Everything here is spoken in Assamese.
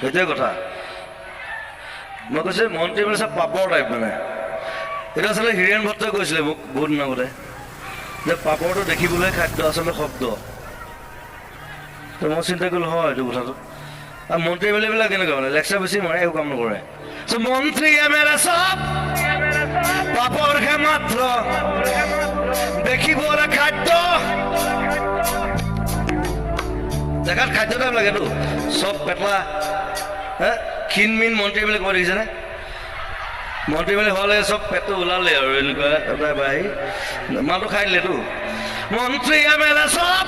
সেইটোৱে কথা মই কৈছোঁ মন্ত্ৰী মানে চব পাপৰ টাইপ মানে এইটো আচলতে হীৰেণ ভট্টই কৈছিলে মোক বহুত দিন আগতে যে পাপৰটো দেখিবলৈ খাদ্য আচলতে শব্দ তো মই চিন্তা কৰিলোঁ হয় এইটো কথাটো আৰু মন্ত্ৰী এম এল এবিলাক কেনেকুৱা মানে লেকচাৰ বেছি মাৰে একো কাম নকৰে মন্ত্ৰী এম এল এ চব পাপৰহে মাত্ৰ দেখিবলৈ খাদ্য দেখাত খাদ্য টাইপ লাগেতো চব পেটলা হে ক্ষীণমিন মন্ত্ৰী এম এল এ ক'ব দেখিছেনে মন্ত্ৰী এম এল এ হ'লে চব পেটটো ওলালে আৰু এনেকুৱা এটা বাঢ়ি মালটো খাই দিলেতো মন্ত্ৰী এম এল এ চব